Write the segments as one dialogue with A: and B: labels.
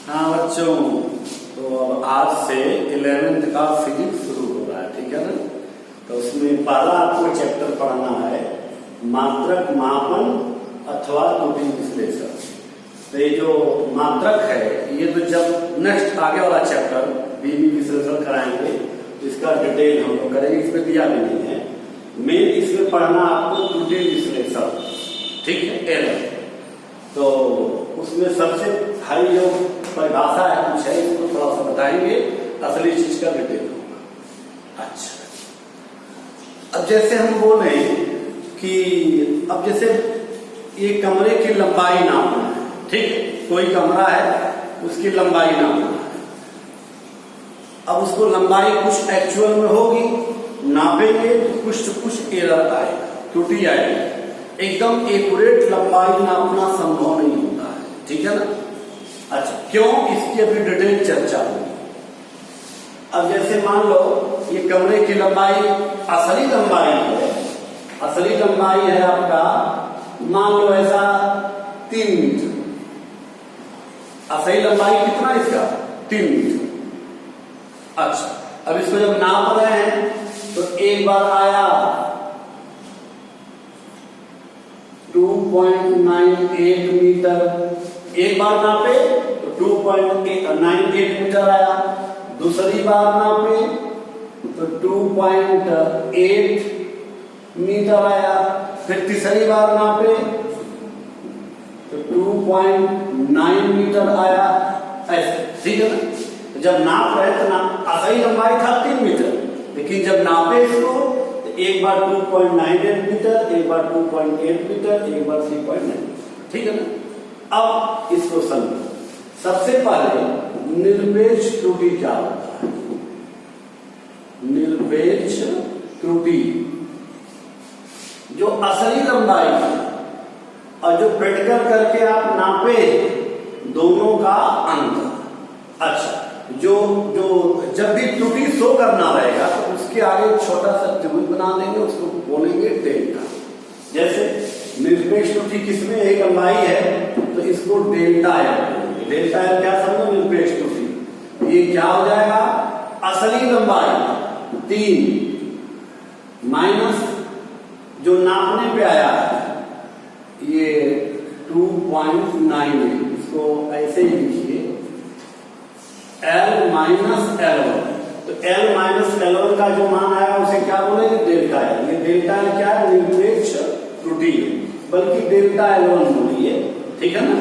A: हाँ बच्चों, तो अब आज से 11th का फिजिक्स शुरू हो रहा है, ठीक है ना। तो उसमें पहला आपको चैप्टर पढ़ना है मात्रक मापन अथवा त्रुटि विश्लेषण। तो ये जो मात्रक है ये तो जब नेक्स्ट आगे वाला चैप्टर बीबी विश्लेषण कराएंगे तो इसका डिटेल हम लोग करेंगे, इसमें दिया भी नहीं है। मेन इसमें पढ़ना आपको त्रुटि विश्लेषण, ठीक है, एरर। तो उसमें सबसे हाई जो परिभाषा है कुछ है, इसको थोड़ा सा बताएंगे, असली चीज का डिटेल होगा। अच्छा, अब जैसे हम बोले कि अब जैसे ये कमरे की लंबाई नापना है, ठीक है, कोई कमरा है उसकी लंबाई नापना है। अब उसको लंबाई कुछ एक्चुअल में होगी, नापेंगे तो कुछ एरर आएगा, त्रुटि आएगी। एकदम एक्यूरेट लंबाई नापना संभव नहीं होता है, ठीक है ना। अच्छा, क्यों, इसकी अभी डिटेल चर्चा होगी। अब जैसे मान लो ये कमरे की लंबाई असली लंबाई है, असली लंबाई है आपका, मान लो ऐसा 3 मीटर। असली लंबाई कितना इसका, 3 मीटर। अच्छा, अब इसको जब नाप रहे हैं तो एक बार आया 2.98 मीटर, एक बार नापे तो 2.98 मीटर आया, दूसरी बार नापे तो 2.8 मीटर आया, फिर तीसरी बार नापे तो 2.9 मीटर आया, ऐसे, ठीक है ना। जब नाप रहे तो असली लंबाई था 3 मीटर, लेकिन जब नापे इसको तो एक बार 2.98 मीटर, एक बार 2.8 मीटर, एक बार 3.9, ठीक है ना। अब इसको समझो। सबसे पहले निरपेक्ष त्रुटि क्या होता है। निरपेक्ष त्रुटि जो असली लंबाई और जो प्रैक्टिकल करके आप नापे दोनों का अंतर। अच्छा, जो जब भी त्रुटि शो करना रहेगा तो उसके आगे एक छोटा सा त्रिभुज बना देंगे, उसको बोलेंगे डेल्टा। जैसे निरपेक्ष त्रुटि किसमें एक लंबाई है तो इसको डेल्टा एल। डेल्टा एल क्या समझो, निरपेक्ष त्रुटि। ये क्या हो जाएगा, असली लंबाई 3 माइनस जो नापने पे आया है ये 2.98, इसको ऐसे ही लिखिए L माइनस L1। तो L माइनस L1 का जो मान आएगा उसे क्या बोलेंगे, डेल्टा एल। ये डेल्टा एल क्या है, निरपेक्ष त्रुटि है, बल्कि डेल्टा L1 बोलिए, ठीक है ना।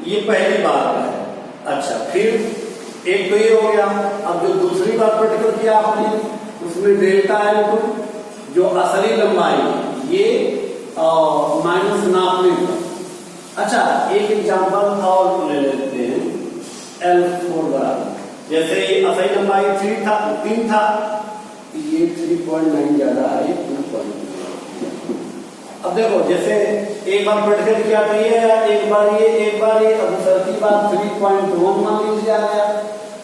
A: ये पहली बात है। अच्छा, फिर एक तो ये हो गया। अब जो दूसरी बात प्रैक्टिकल किया आपने उसमें डेल्टा L2 जो असली लंबाई ये माइनस नापने का। अच्छा, एक एग्जांपल और ले लेते हैं, L4 बराबर, जैसे असली लंबाई 3 था, ये 3.9 ज्यादा है, ये 2.9। अब देखो, जैसे एक बार प्रैक्टिकल किया तो ये है, एक बार ये, अब दूसरी बार 3.1 मान लीजिए आ गया।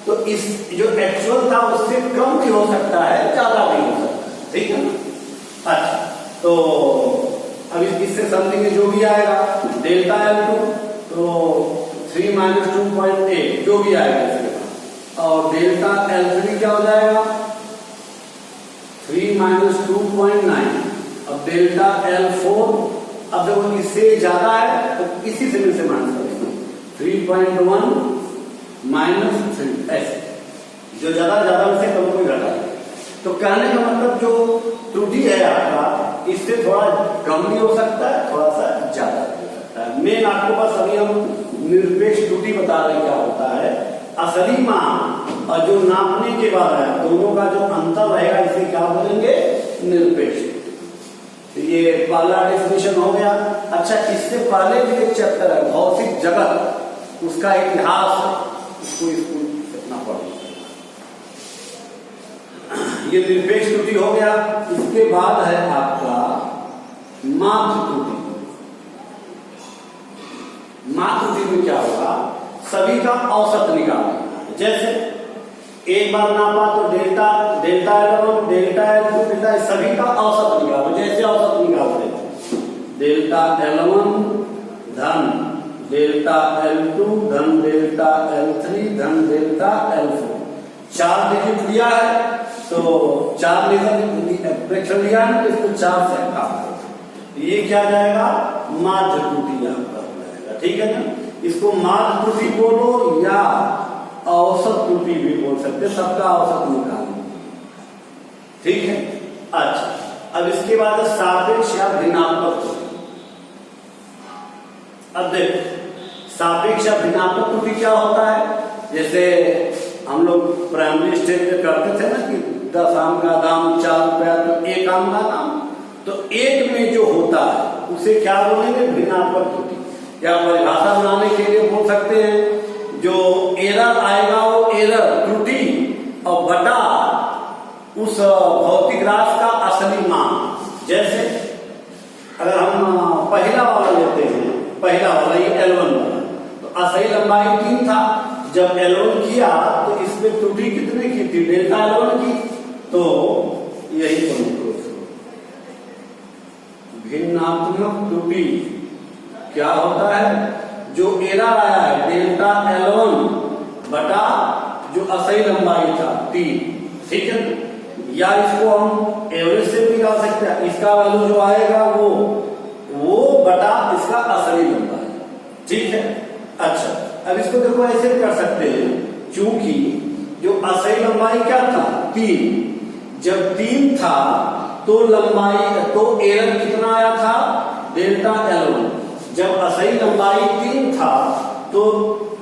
A: तो इस जो एक्चुअल था उससे कम भी हो सकता है, ज्यादा भी हो सकता है, ठीक है ना। अच्छा, तो अब इससे समथिंग जो भी आएगा डेल्टा L2 तो 3 माइनस 2.8 जो भी आएगा इसके बाद, और डेल्टा L3 क्या हो जाएगा 3 माइनस 2.9। अब डेल्टा L4, अब देखो इससे ज्यादा है तो इसी से माइनस करेंगे 3.1 माइनस 3, ऐसे जो ज्यादा से कम कोई घटाएगा। तो कहने का मतलब जो त्रुटि है आपका इससे थोड़ा कम भी हो सकता है, थोड़ा सा ज्यादा भी हो सकता है। मेन आपको बस अभी हम निरपेक्ष त्रुटि बता रहे क्या होता है, असली मान और जो नापने के बाद है दोनों का जो अंतर रहेगा इसे क्या बोलेंगे, निरपेक्ष। तो ये पहला डेफिनेशन हो गया। अच्छा, इससे पहले भी एक चैप्टर है भौतिक जगत, उसका इतिहास उसको कितना पढ़ना। ये निरपेक्ष त्रुटि हो गया। इसके बाद है आपका मात्र त्रुटि। मात्र त्रुटि में क्या होगा, सभी का औसत निकालना। जैसे एक बार नापा तो delta L1, delta L2, delta, सभी का औसत निकालो। जैसे औसत निकालते हैं डेल्टा L1 धन डेल्टा L2 धन डेल्टा L3 धन डेल्टा L4, 4 डिजिट लिया है तो 4 प्रेक्षण लिया है तो इसको 4 से काम करो, ये क्या जाएगा माध्य त्रुटि आपका हो जाएगा। ठीक है ना, इसको माध्य त्रुटि बोलो या औसत त्रुटि भी बोल सकते, सबका औसत निकालना। ठीक है, अच्छा अब इसके बाद सापेक्ष या भिन्नात्मक त्रुटि। अब देखो सापेक्ष या भिन्नात्मक त्रुटि क्या होता है, जैसे हम लोग प्राइमरी स्टेज में करते थे ना कि 10 आम का दाम 4 रुपया तो 1 आम का दाम, तो एक में जो होता है उसे क्या बोलेंगे भिन्नात्मक त्रुटि, या परिभाषा बनाने के लिए बोल सकते हैं जो एरर आएगा वो एरर त्रुटि और बटा उस भौतिक राशि का असली मान। जैसे अगर हम पहला वाला लेते हैं, पहला वाला ये L1 वाला, तो असली लंबाई 3 था, जब L1 किया तो इसमें त्रुटि कितने की थी, डेल्टा L1 की, तो यही भिन्नात्मक त्रुटि क्या होता है, जो एरर आया है डेल्टा L1 बटा जो असली लंबाई था 3। ठीक है, या इसको हम एवरेज से भी निकाल सकते हैं, इसका वैल्यू जो आएगा वो बटा इसका असली लंबाई। ठीक है, अच्छा अब इसको देखो ऐसे कर सकते हैं, क्योंकि जो असली लंबाई क्या था 3, जब 3 था तो लंबाई तो एरर कितना आया था डेल्टा L1, जब असली लंबाई 3 था तो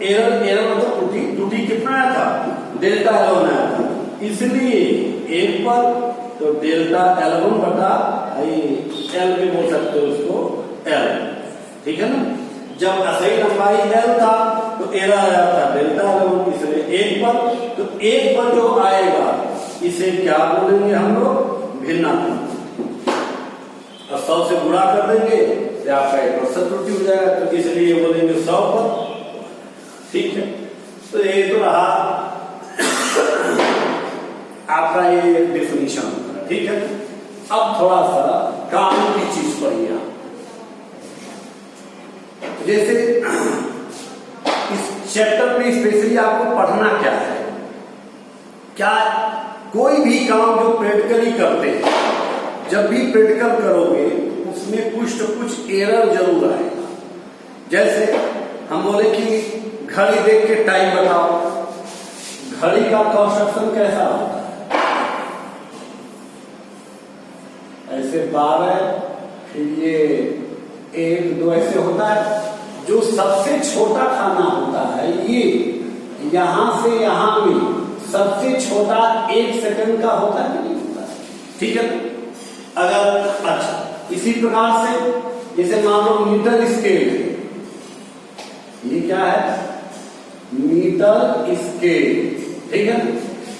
A: एरर मतलब त्रुटि कितना आया था डेल्टा L1 आया था, इसलिए एक पर तो डेल्टा L1 बटा L भी बोल सकते हो उसको L। ठीक है ना, जब असली लंबाई L था तो एरर आया था डेल्टा L1, इसलिए एक पर, तो एक पर जो आएगा इसे क्या बोलेंगे हम लोग भिन्नात्मक। और 100 से गुणा कर देंगे तो आपका 1% त्रुटि हो जाएगा, तो इसलिए बोलेंगे 100 पर। ठीक है, तो ये तो रहा आपका ये डेफिनेशन होगा। ठीक है, अब थोड़ा सा काम की चीज पढ़िए आप, जैसे इस चैप्टर में स्पेशली आपको पढ़ना क्या है, क्या कोई भी काम जो प्रैक्टिकली करते हैं, जब भी प्रैक्टिकल करोगे उसमें कुछ तो कुछ एरर जरूर आएगा। जैसे हम बोले कि घड़ी देख के टाइम बताओ, घड़ी का कंस्ट्रक्शन कैसा होता है, ऐसे 12 फिर ये 1 2 ऐसे होता है। जो सबसे छोटा खाना होता है ये यहां से यहां में सबसे छोटा 1 सेकंड का होता है कि नहीं होता है। ठीक है, अगर अच्छा इसी प्रकार से जैसे मान लो मीटर स्केल है, ये क्या है मीटर स्केल। ठीक है,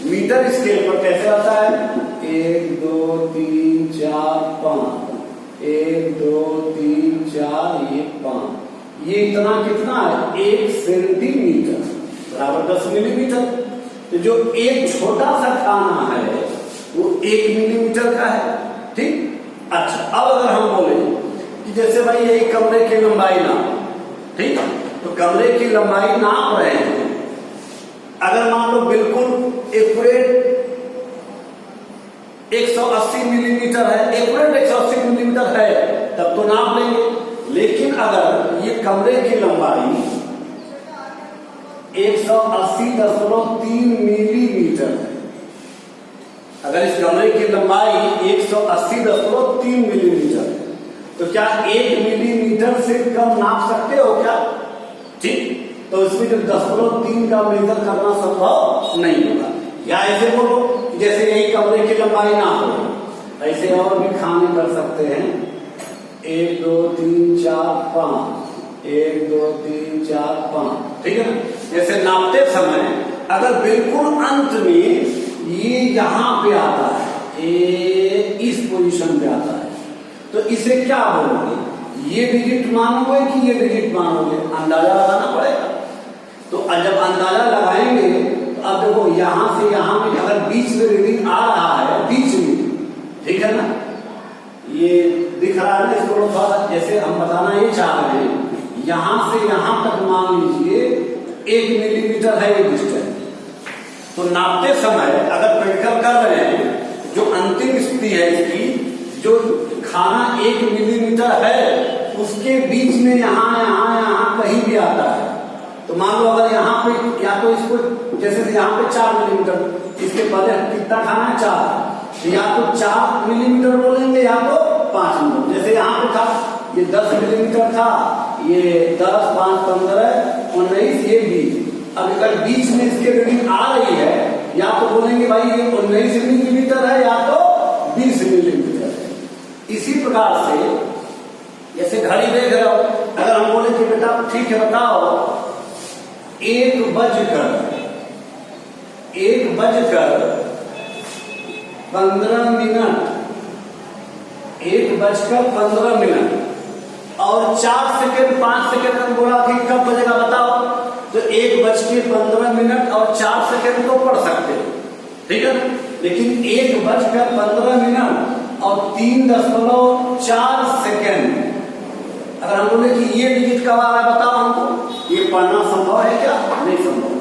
A: मीटर स्केल पर कैसे आता है 1 2 3 4 5, 1 2 3 4 ये 5, ये इतना कितना है 1 सेंटीमीटर बराबर 10 मिलीमीटर। तो जो एक छोटा सा खाना है वो 1 मिलीमीटर का है। ठीक, अच्छा अब अगर हम बोले कि जैसे भाई यही कमरे की लंबाई नाप, ठीक, तो कमरे की लंबाई नाप रहे हैं, अगर मान लो बिल्कुल एक्यूरेट 180 मिलीमीटर है, एक्यूरेट 180 मिलीमीटर है तब तो नाप लेंगे। लेकिन अगर ये कमरे की लंबाई 180.3 मिलीमीटर है, अगर इस कमरे की लंबाई 180.3 मिलीमीटर है, तो क्या 1 मिलीमीटर से कम नाप सकते हो क्या? ठीक, तो इसमें जब 10.3 का मेजर करना संभव नहीं होगा। या ऐसे बोलो जैसे यही कमरे की लंबाई ना हो, ऐसे और भी खाने कर सकते हैं 1 2 3 4 5, 1 2 3 4 5। ठीक है ना, जैसे नापते समय अगर बिल्कुल अंत में ये यहां पे आता है, ये इस पोजीशन पे आता है, तो इसे क्या बोलोगे, ये डिजिट मानोगे कि ये डिजिट मानोगे, अंदाजा लगाना पड़ेगा। तो जब अंदाजा लगाएंगे तो अब देखो यहां से यहां में अगर बीच में रीडिंग आ रहा है, बीच में, ठीक है ना, ये दिख रहा है ना, इसको थोड़ा जैसे हम बताना ये चाह रहे हैं, यहां से यहां तक मान लीजिए 1 मिलीमीटर है ये डिस्टेंस, तो नापते समय अगर प्रैक्टिकल कर रहे हैं, जो अंतिम स्थिति है इसकी, जो खाना 1 मिलीमीटर है उसके बीच में यहां कहीं भी आता है, तो मान लो अगर यहाँ पे या तो इसको जैसे यहाँ पे 4 मिलीमीटर, इसके पहले कितना खाना है 4, तो या तो 4 मिलीमीटर बोलेंगे या तो 5 मिलीमीटर। जैसे यहाँ पे था ये 10 मिलीमीटर था, ये 10, 5, 15, 19, ये 20। अब अगर बीच में इसके रीडिंग आ रही है, या तो बोलेंगे भाई ये 19 मिलीमीटर है या तो 20 मिलीमीटर है। इसी प्रकार से जैसे घड़ी देख रहे हो, अगर हम बोले कि बेटा ठीक है बताओ 1 बजकर 15 मिनट, 1:15 और 4 सेकेंड 5 सेकेंड में बोला कि कब बजेगा बताओ, तो 1:15 और 4 सेकेंड तो पढ़ सकते हो, ठीक है। लेकिन 1:15 और 3.4 सेकेंड अगर हम बोले कि ये डिजिट कब आ रहा है बताओ हमको, ये पढ़ना संभव है क्या? नहीं संभव।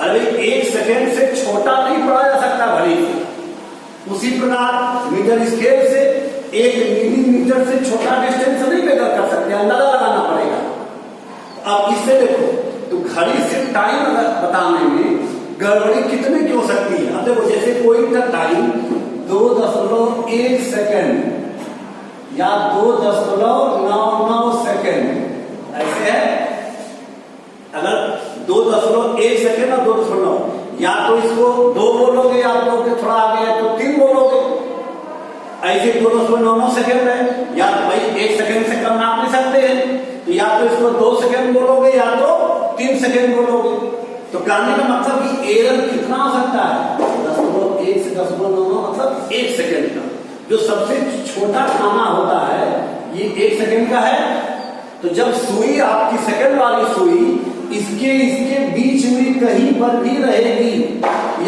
A: अरे 1 सेकेंड से छोटा नहीं पढ़ा जा सकता घड़ी से। उसी प्रकार मीटर स्केल से 1 मिलीमीटर से छोटा डिस्टेंस नहीं मेजर कर सकते, अंदाजा लगाना पड़ेगा। अब इससे देखो तो घड़ी से टाइम बताने में गड़बड़ी कितने की हो सकती है। अब देखो जैसे कोई का टाइम 2.1 सेकेंड या 2.99 सेकेंड ऐसे है। अगर 2.1 सेकेंड और 2.9, या तो इसको 2 बोलोगे या तो थोड़ा आगे है तो 3 बोलोगे, ऐसे 2.99 सेकेंड है, या तो भाई 1 सेकेंड से कम नाप नहीं सकते हैं, तो या तो इसको 2 सेकेंड बोलोगे या तो 3 सेकेंड बोलोगे। तो कहने का मतलब कि एरर कितना हो सकता है, 0.1 से 0.99 मतलब 1 सेकेंड का। जो सबसे छोटा खाना होता है ये 1 सेकेंड का है। तो जब सुई आपकी सेकेंड वाली सुई इसके बीच में कहीं पर भी रहेगी,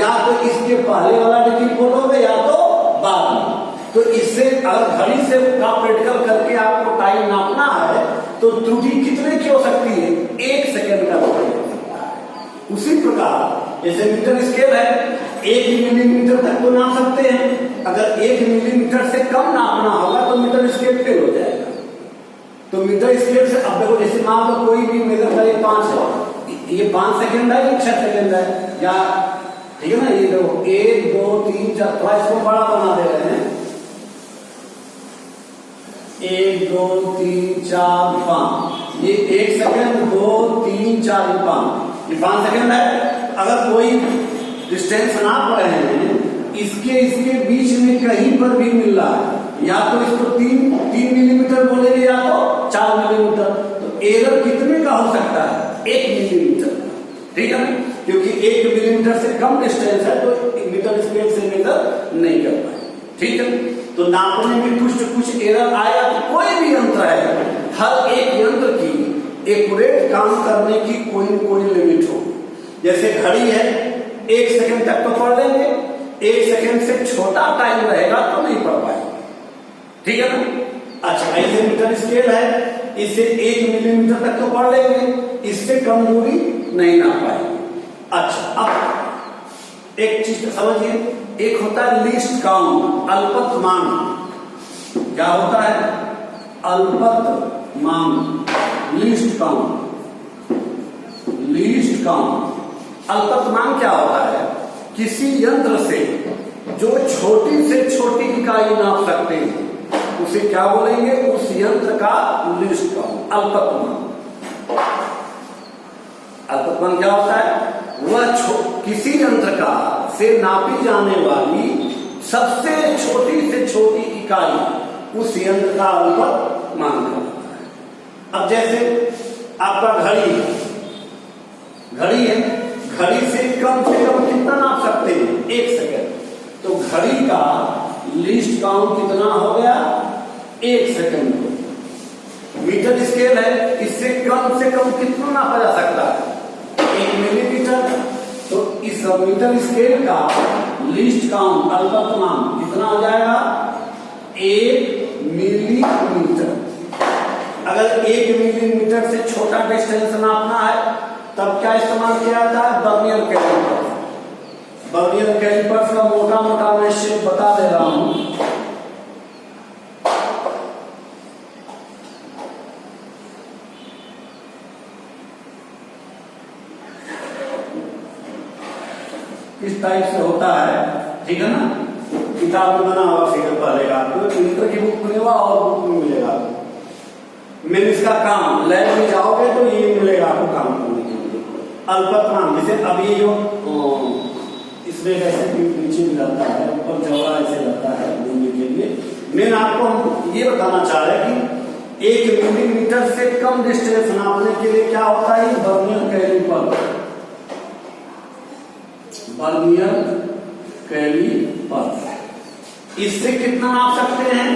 A: या तो इसके पहले वाला डिजिट बोलोगे या तो बाद में, तो इससे अगर घड़ी से का प्रैक्टिकल करके आपको टाइम नापना है तो त्रुटि कितने की हो सकती है, 1 सेकेंड का त्रुटि हो सकता है। उसी प्रकार जैसे मीटर स्केल है, 1 मिलीमीटर तक तो नाप सकते हैं। अगर 1 मिलीमीटर से कम नापना होगा तो मीटर स्केल फेल हो जाएगा। तो मीटर स्केल से अब देखो जैसे मान लो कोई भी मेजर करे 5 है, ये 5 सेकेंड है, 6 सेकेंड है, या ठीक है ना, ये देखो 1, 2, 3, 4, थोड़ा इसको बड़ा बना दे रहे हैं, 1, 2, 3, 4, 5, ये 1 सेकेंड, 2, 3, 4, 5, ये 5 सेकेंड है। अगर कोई डिस्टेंस नाप रहे हैं, इसके बीच में कहीं पर भी मिल रहा है, या तो इसको 3 मिलीमीटर बोलेंगे या तो 4 मिलीमीटर, तो एरर कितने का हो सकता है, 1 मिलीमीटर, ठीक है, क्योंकि 1 मिलीमीटर से कम डिस्टेंस है तो मीटर स्केल से मेजर नहीं कर पाए, ठीक है। तो नापने में कुछ एरर आया, तो कोई भी यंत्र है, हर एक यंत्र की एक्यूरेट काम करने की कोई न कोई लिमिट हो। जैसे घड़ी है 1 सेकेंड तक तो पढ़ लेंगे, 1 सेकेंड से छोटा टाइम रहेगा तो नहीं पढ़ पाएंगे, ठीक है ना। अच्छा ऐसे मीटर स्केल है, इससे 1 मिलीमीटर तक तो पढ़ लेंगे, इससे कम दूरी नहीं नाप पाएंगे। अच्छा अब एक चीज समझिए, एक होता है लीस्ट काउंट, अल्पतमांक। क्या होता है, अल्पतमांक, लीस्ट काउंट। लीस्ट काउंट अल्पतमांक क्या होता है, किसी यंत्र से जो छोटी से छोटी इकाई नाप सकते हैं उसे क्या बोलेंगे, उस यंत्र का लीस्ट काउंट, अल्पतमांक। अल्पतमांक क्या होता है, वह किसी यंत्र का से नापी जाने वाली सबसे छोटी से छोटी इकाई उस यंत्र का अल्पतमांक होता है। अब जैसे आपका घड़ी है, घड़ी से कम कितना नाप सकते हैं, 1 सेकेंड, तो घड़ी का लीस्ट काउंट कितना हो गया, 1 सेकेंड। मीटर स्केल है, इससे कम से कम कितना नापा जा सकता है, 1 मिलीमीटर। तो इस मीटर स्केल का लीस्ट काउंट, अल्पतमांक कितना हो जाएगा, 1 मिलीमीटर। अगर 1 मिलीमीटर से छोटा डिस्टेंस नापना है तब क्या इस्तेमाल किया जाता है? Vernier caliper. वर्नियर कैलिपर का मोटा मोटा मैं शेप बता दे रहा हूं। इस टाइप से होता है, ठीक है ना। किताब में बना हुआ फिगर पहले का आपको इंटर की बुक मिलेगा और बुक में मिलेगा आपको। मैं इसका काम लैब में जाओगे तो ये मिलेगा आपको काम करने के लिए। अल्पतमांक जैसे अब ये जो इसमें ऐसे नीचे भी रहता है, ऊपर चौड़ा ऐसे रहता है घूमने के लिए। मैं आपको हम ये बताना चाह रहे हैं कि 1 मिलीमीटर से कम डिस्टेंस नापने के लिए क्या होता है? Vernier caliper. वर्नियर कैलिपर इससे कितना नाप सकते हैं?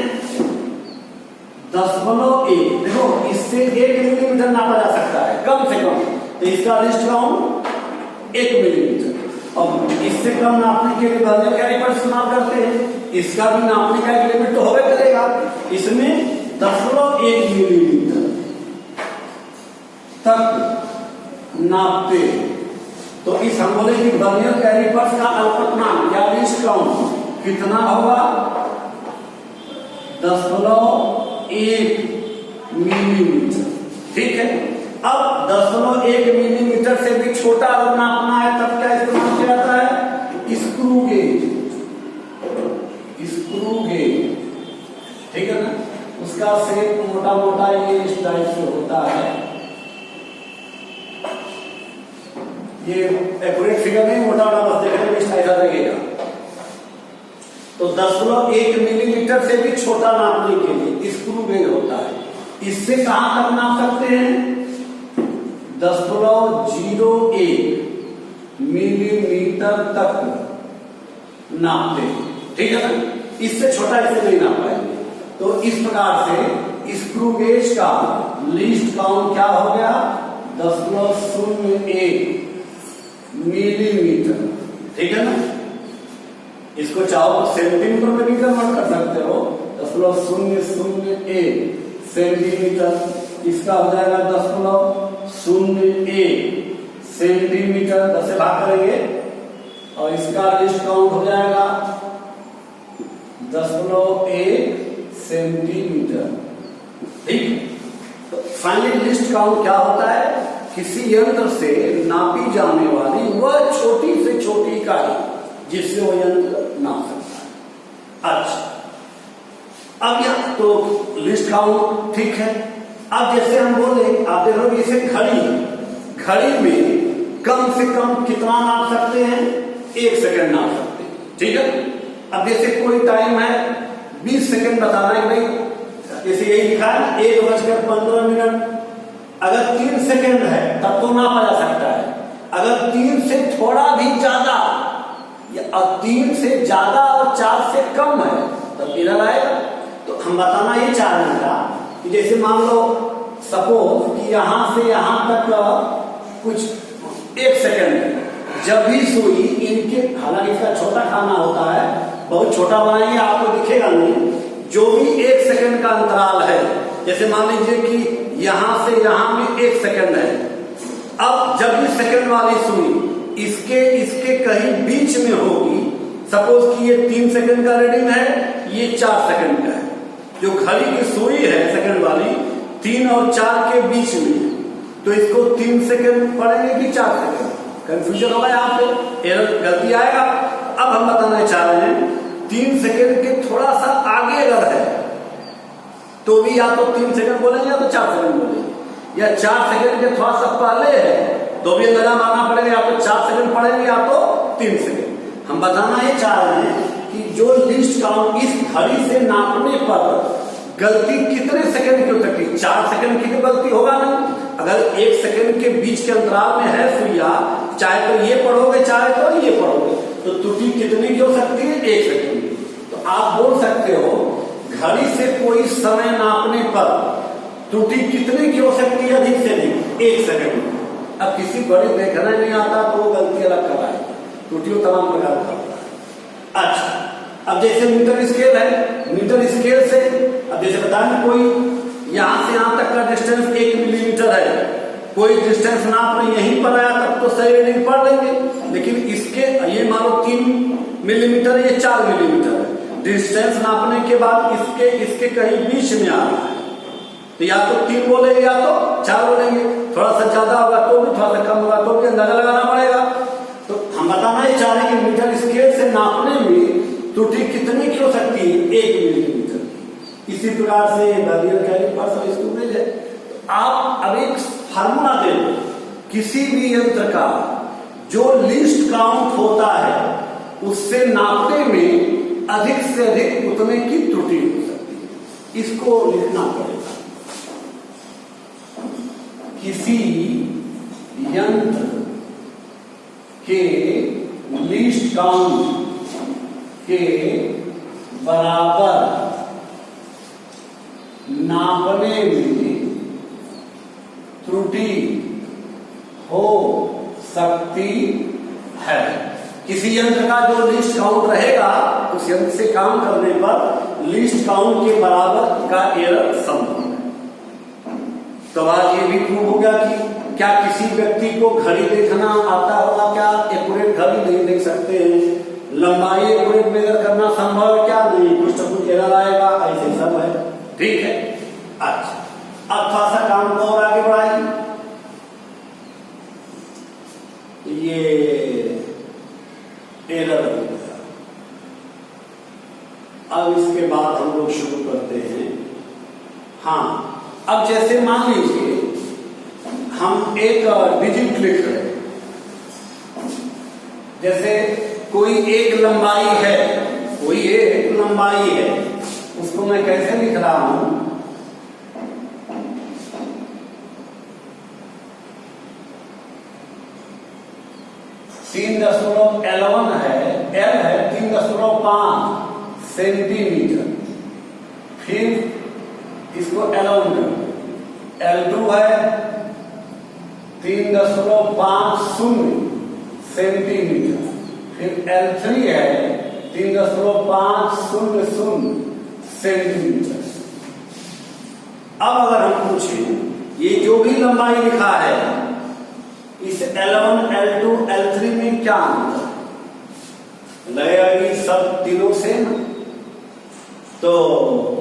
A: 0.1। देखो इससे 1 मिलीमीटर नापा जा सकता है कम से कम, तो इसका लिस्ट काउंट 1 मिलीमीटर। अब इससे कम नापने के लिए वर्नियर कैलिपर इस्तेमाल करते हैं। इसका भी नापने का एक लिमिट तो होगा करेगा। इसमें 0.1 मिलीमीटर तक नापते हैं। तो इस हम बोले कि वर्नियर कैलिपर का अल्पतमांक या लिस्ट काउंट कितना होगा? 0.1 मिलीमीटर। ठीक है। अब 0.1 मिलीमीटर से भी छोटा अगर नापना है तब क्या इस्तेमाल किया जाता है? Screw gauge. स्क्रू गेज, ठीक है ना। उसका शेप मोटा मोटा ये इस टाइप से होता है। ये एक्यूरेट फिगर नहीं, मोटा मोटा बस देखने में इस टाइप का लगेगा। तो 0.1 मिलीमीटर से भी छोटा नापने के लिए स्क्रू गेज होता है। इससे कहां तक नाप सकते हैं? 0.01 मिलीमीटर तक नापते हैं, ठीक है ना। इससे छोटा इसे नहीं नाप पाएंगे। तो इस प्रकार से स्क्रू गेज का लीस्ट काउंट क्या हो गया? 0.01 मिलीमीटर, ठीक है ना। इसको चाहो तो सेंटीमीटर में भी कन्वर्ट कर सकते हो। 0.001 सेंटीमीटर, इसका हो जाएगा 0.01 सेंटीमीटर। 10 से भाग करेंगे और इसका लिस्ट काउंट हो जाएगा 0.1 सेंटीमीटर, ठीक। तो फाइनल लिस्ट काउंट क्या होता है? किसी यंत्र से नापी जाने वाली वह छोटी से छोटी इकाई जिससे वो यंत्र नाप सकता है। अच्छा, अब यह तो लिस्ट काउंट ठीक है। अब जैसे हम बोले, आप देखो जैसे घड़ी में कम से कम कितना नाप सकते हैं? 1 सेकंड नाप सकते हैं, ठीक है। अब जैसे कोई टाइम है 20 सेकंड बताना है भाई, जैसे यही लिखा है 1:15। अगर 3 सेकंड है तब तो नापा जा सकता है। अगर 3 से थोड़ा भी ज्यादा या 3 से ज्यादा और 4 से कम है तब इधर आएगा। तो हम बताना ये चाह रहे था कि जैसे मान लो सपोज कि यहां से यहां तक कुछ 1 सेकंड है। जब भी सुई इनके, हालांकि इसका छोटा खाना होता है, बहुत छोटा बनाएंगे आपको दिखेगा नहीं। जो भी 1 सेकंड का अंतराल है, जैसे मान लीजिए कि यहां से यहां में 1 सेकंड है। अब जब भी सेकंड वाली सुई इसके कहीं बीच में होगी, सपोज कि ये 3 सेकंड का रीडिंग है, ये 4 सेकंड का है। जो घड़ी की सुई है सेकंड वाली 3 और 4 के बीच में है, तो इसको 3 सेकंड पड़ेंगे कि 4 सेकंड? कंफ्यूजन होगा यहाँ पे, एरर गलती आएगा। अब हम बताना चाह रहे हैं 3 सेकंड के थोड़ा सा आगे अगर है तो भी या तो 3 सेकंड बोलेंगे या तो 4 सेकंड बोलेंगे, या 4 सेकंड के थोड़ा सा पहले है तो भी अंदाजा मारना पड़ेगा, या तो 4 सेकंड पड़ेंगे या तो 3 सेकंड। हम बताना ये चाह रहे हैं कि जो लिस्ट काउंट इस घड़ी से नापने पर गलती कितने सेकंड की हो सकती है? 4 सेकंड की तो गलती होगा नहीं। अगर 1 सेकंड के बीच के अंतराल में है सुइया, चाहे तो ये पढ़ोगे चाहे तो ये पढ़ोगे, तो त्रुटि कितनी की हो सकती है? 1 सेकंड की। तो आप बोल सकते हो घड़ी से कोई समय नापने पर त्रुटि कितने की हो सकती है? अधिक से अधिक 1 सेकंड। अब किसी घड़ी देखना नहीं आता तो वो गलती अलग कराए, त्रुटि तमाम प्रकार का होता है। अच्छा, अब जैसे मीटर स्केल है, मीटर स्केल से अब जैसे बताया कोई यहां से यहां तक का डिस्टेंस 1 मिलीमीटर है, कोई डिस्टेंस नाप रहे यहीं पर आया तब तो सही रीडिंग पढ़ लेंगे, लेकिन इसके ये मानो 3 मिलीमीटर, ये 4 मिलीमीटर है, डिस्टेंस नापने के बाद इसके कहीं बीच में आ रहा है, तो या तो 3 बोलेंगे या तो 4 बोलेंगे, थोड़ा सा ज्यादा होगा तो भी, थोड़ा सा कम होगा तो भी अंदाजा लगाना पड़ेगा। तो हम बताना ही चाह रहे हैं कि मीटर स्केल से नापने में त्रुटि कितनी की हो सकती है, 1 मिलीमीटर। इसी प्रकार से वर्नियर कैलिपर्स और स्क्रूज है। आप अब एक फार्मूला दे दो, किसी भी यंत्र का जो लीस्ट काउंट होता है उससे नापने में अधिक से अधिक उतने की त्रुटि हो सकती है, इसको लिखना पड़ेगा। किसी यंत्र के लीस्ट काउंट के बराबर नापने में त्रुटि हो सकती है। किसी यंत्र का जो लीस्ट काउंट रहेगा उस यंत्र से काम करने पर लीस्ट काउंट के बराबर का एरर संभव है। तो आज ये भी प्रूव हो गया कि क्या किसी व्यक्ति को घड़ी देखना आता होगा, क्या एक्यूरेट घड़ी नहीं देख सकते हैं, लंबाई एक्यूरेट मेजर करना संभव है क्या, नहीं, कुछ तो कुछ एरर आएगा, ऐसे सब है। ठीक है, अच्छा अब थोड़ा सा काम को और आगे बढ़ाएंगे। ये एरर हो गया, अब इसके बाद हम लोग शुरू करते हैं। हाँ, अब जैसे मान लीजिए हम एक डिजिट लिख रहे हैं, जैसे कोई एक लंबाई है, कोई एक लंबाई है, उसको मैं कैसे लिख रहा हूं, .11 है, L है 3.5 सेंटीमीटर, फिर इसको L1 L2 है 3.50 सेंटीमीटर, फिर L3 है 3.500 सेंटीमीटर। अब अगर हम पूछें ये जो भी लंबाई लिखा है इस L1, L2, L3 में क्या अंतर लगेगा कि सब तीनों सेम, तो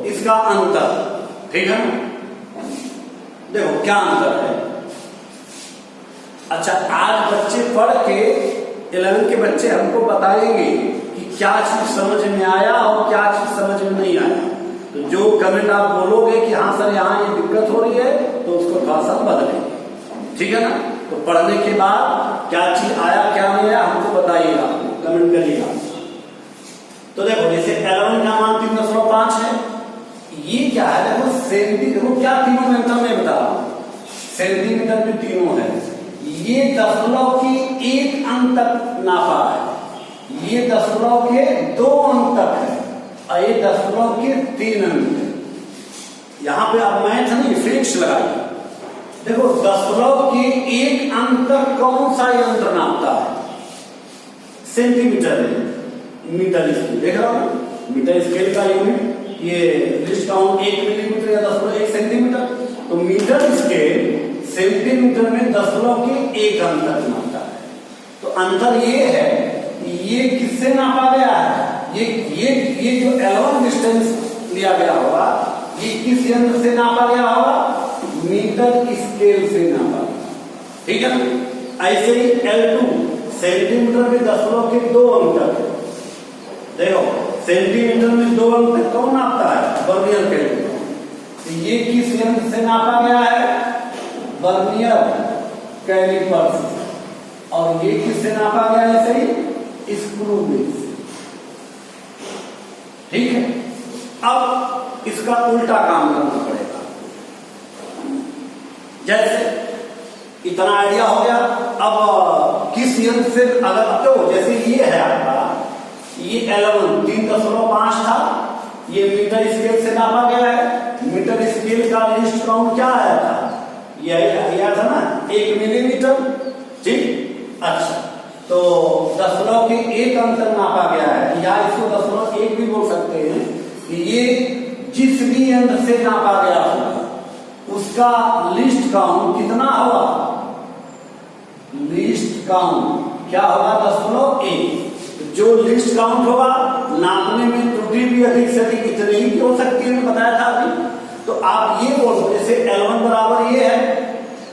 A: इसका अंतर, ठीक है ना, देखो क्या अंतर है। अच्छा, आज बच्चे पढ़ के 11 के बच्चे हमको बताएंगे कि क्या चीज समझ में आया और क्या चीज समझ में नहीं आया। तो जो कमेंट आप बोलोगे कि हाँ सर यहाँ ये दिक्कत हो रही है, तो उसको थोड़ा सा बदलेंगे, ठीक है ना। तो पढ़ने के बाद क्या चीज आया क्या नहीं आया हमको बताइएगा, कमेंट करिएगा। तो देखो जैसे L1 का मान 3.5 है, ये क्या है, देखो सेंटीमीटर, क्या तीनों में अंतर मैं बता रहा हूं, सेंटीमीटर में तीनों है, ये दशमलव की 1 अंक तक नापा है, ये दशमलव के 2 अंक तक है, और ये दशमलव के 3 अंक है। यहां पे आप मैथ नहीं फिक्स लगाइए। देखो दशमलव के 1 अंक तक कौन सा यंत्र नापता है, सेंटीमीटर है, मीटर स्केल देख रहा हूं, मीटर स्केल का यूनिट ये लिस्ट काउंट 1 मिलीमीटर या 1 सेंटीमीटर, तो मीटर स्केल सेंटीमीटर में दशमलव के 1 अंक तक नापता है। तो अंतर ये है, ये किससे नापा गया है, ये जो L1 डिस्टेंस लिया गया होगा ये किस यंत्र से नापा गया होगा, मीटर स्केल से नापा, ठीक है ना। ऐसे ही L2 सेंटीमीटर में दशमलव के 2 अंक तक है, देखो सेंटीमीटर में 2 अंक तक कौन नापता है, वर्नियर कैलिपर्स। तो ये किस यंत्र से नापा गया है, वर्नियर कैलिपर्स, और ये किससे नापा गया है, सही स्क्रू गेज, ठीक है। अब इसका उल्टा काम करना पड़ेगा, जैसे इतना आइडिया हो गया। अब किस यंत्र से, अगर तो जैसे ये है आपका, ये L1 3.5 था, ये मीटर स्केल से नापा गया है, मीटर स्केल का लिस्ट काउंट क्या आया था, ये आया था ना 1 मिलीमीटर, ठीक। अच्छा, तो दशमलव के 1 अंक तक नापा गया है, या इसको 0.1 भी बोल सकते हैं कि ये जिस भी यंत्र से नापा गया होगा उसका लिस्ट काउंट कितना होगा, लिस्ट काउंट क्या होगा 10.1। जो लिस्ट काउंट होगा नापने में त्रुटि भी अधिक से अधिक इतनी ही हो सकती है, मैं बताया था अभी। तो आप ये बोलो जैसे L1 बराबर ये है,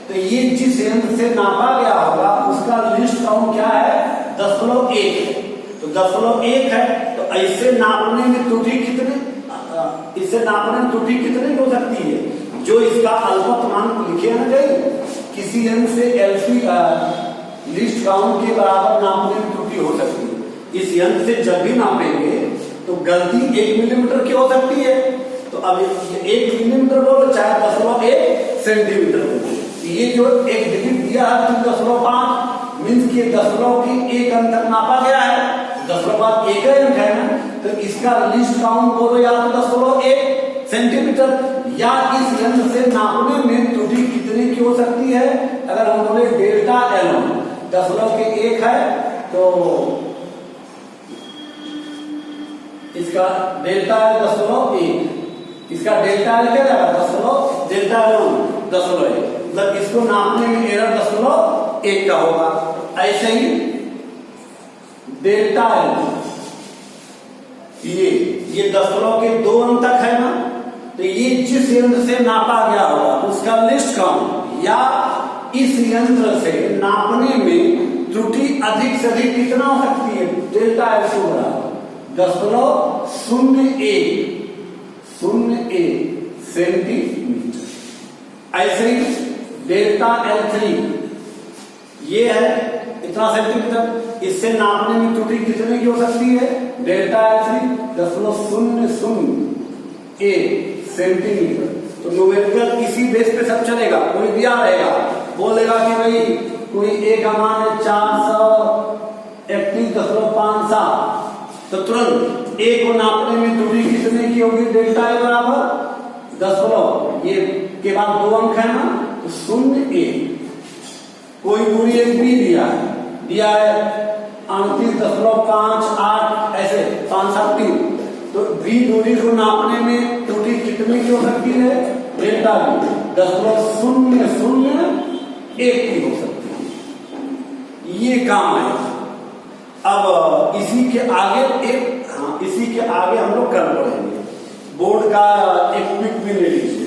A: तो ये जिस यंत्र से नापा गया होगा उसका लिस्ट काउंट क्या है 10.1। तो 10.1 है, तो ऐसे नापने में त्रुटि कितने, इससे नापने में त्रुटि कितनी हो सकती है, जो इसका अल्पतमांक लिखे ना गई, किसी यंत्र से एलसी लिस्ट काउंट के बराबर नापने में त्रुटि हो सकती है। इस यंत्र से जब भी नापेंगे तो गलती 1 मिलीमीटर की हो सकती है। तो अब 1 मिलीमीटर बोलो चाहे 10.1 सेंटीमीटर बोलो, ये जो एक डिजिट दिया है 3.5 मीन्स के दशमलव की एक अंक तक नापा गया है, दशमलव एक अंक है ना, तो इसका लिस्ट काउंट बोलो या तो 10.1 सेंटीमीटर, या इस यंत्र से नापने में त्रुटि कितनी की हो सकती है। अगर हम बोले डेल्टा L1 0.1 है तो इसका डेल्टा L 0.1, इसका डेल्टा L क्या जाएगा डेल्टा L1 0.1, मतलब इसको नापने में एरर 0.1 का होगा। ऐसे ही डेल्टा L ये 0.2 अंक तक है ना, तो ये जिस यंत्र से नापा गया होगा उसका लिस्ट काउंट या इस यंत्र से नापने में त्रुटि अधिक से अधिक कितना हो सकती है, डेल्टा L को बराबर 0.01 सेंटीमीटर। ऐसे ही डेल्टा L3 ये है इतना सेंटीमीटर, इससे नापने में त्रुटि कितने की हो सकती है, डेल्टा L3 0.001 सेंटीमीटर। तो न्यूमेरिकल इसी बेस पे सब चलेगा, कोई दिया रहेगा बोलेगा कि भाई कोई एक अमान है 431.57, तो तुरंत ए को नापने में त्रुटि कितने की होगी, डेल्टा ए बराबर 10 ये के बाद 2 अंक है ना, तो 0.1। कोई दूरी एक बी दिया है 38.58 ऐसे 573, तो बी दूरी को नापने में त्रुटि कितनी की हो सकती है, डेल्टा बी 0.001 की हो सकती है। ये काम है। अब इसी के आगे हम लोग कल पढ़ेंगे। बोर्ड का एक क्विक भी ले लीजिए।